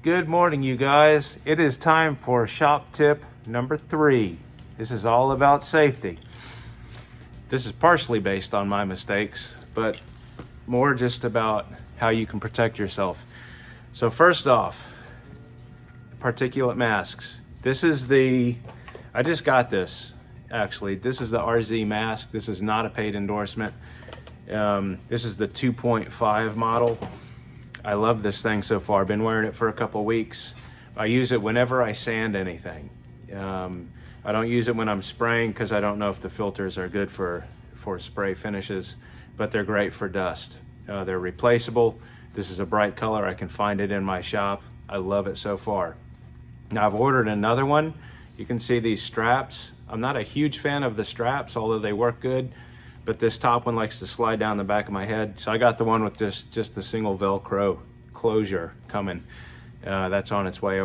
Good morning, you guys. It is time for shop tip number 3. This is all about safety. This is partially based on my mistakes, but more just about how you can protect yourself. So first off, particulate masks. I just got this, actually. This is the RZ mask. This is not a paid endorsement. This is the 2.5 model. I love this thing so far. I've been wearing it for a couple weeks. I use it whenever I sand anything. I don't use it when I'm spraying because I don't know if the filters are good for spray finishes, but they're great for dust. They're replaceable. This is a bright color. I can find it in my shop. I love it so far. Now I've ordered another one. You can see these straps. I'm not a huge fan of the straps, although they work good. But this top one likes to slide down the back of my head. So I got the one with just the single Velcro closure coming. That's on its way.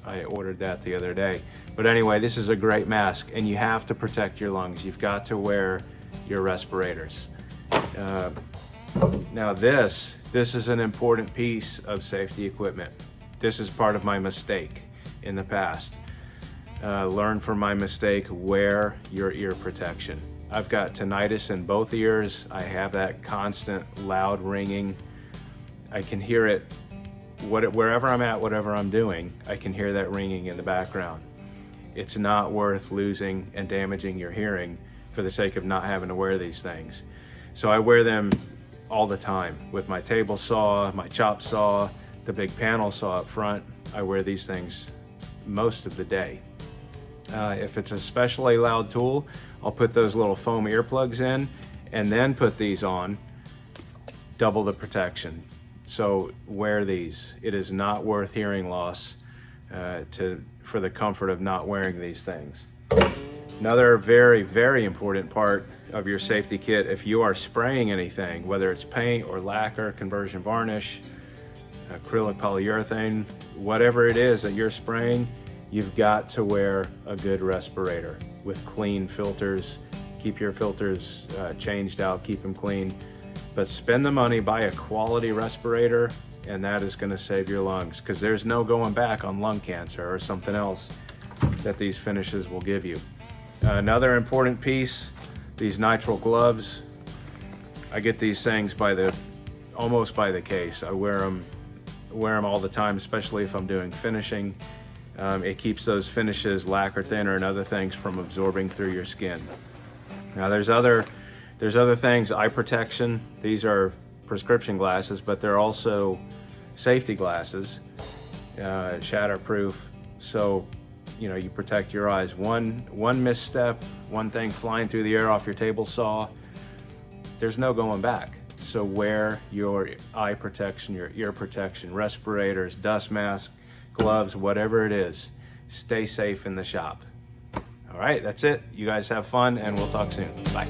I ordered that the other day. But anyway, this is a great mask, and you have to protect your lungs. You've got to wear your respirators. Now this is an important piece of safety equipment. This is part of my mistake in the past. Learn from my mistake, wear your ear protection. I've got tinnitus in both ears. I have that constant loud ringing. I can hear it wherever I'm at, whatever I'm doing, I can hear that ringing in the background. It's not worth losing and damaging your hearing for the sake of not having to wear these things. So I wear them all the time with my table saw, my chop saw, the big panel saw up front. I wear these things most of the day. If it's a especially loud tool, I'll put those little foam earplugs in and then put these on, double the protection. So wear these. It is not worth hearing loss for the comfort of not wearing these things. Another very, very important part of your safety kit, if you are spraying anything, whether it's paint or lacquer, conversion varnish, acrylic polyurethane, whatever it is that you're spraying, you've got to wear a good respirator with clean filters. Keep your filters changed out, keep them clean. But spend the money, buy a quality respirator, and that is gonna save your lungs, because there's no going back on lung cancer or something else that these finishes will give you. Another important piece, these nitrile gloves. I get these things almost by the case. I wear them all the time, especially if I'm doing finishing. It keeps those finishes, lacquer thinner and other things, from absorbing through your skin. Now there's other things, eye protection. These are prescription glasses, but they're also safety glasses, shatterproof. So, you know, you protect your eyes. One misstep, one thing flying through the air off your table saw, there's no going back. So wear your eye protection, your ear protection, respirators, dust mask, gloves, whatever it is. Stay safe in the shop. All right, that's it. You guys have fun, and we'll talk soon. Bye.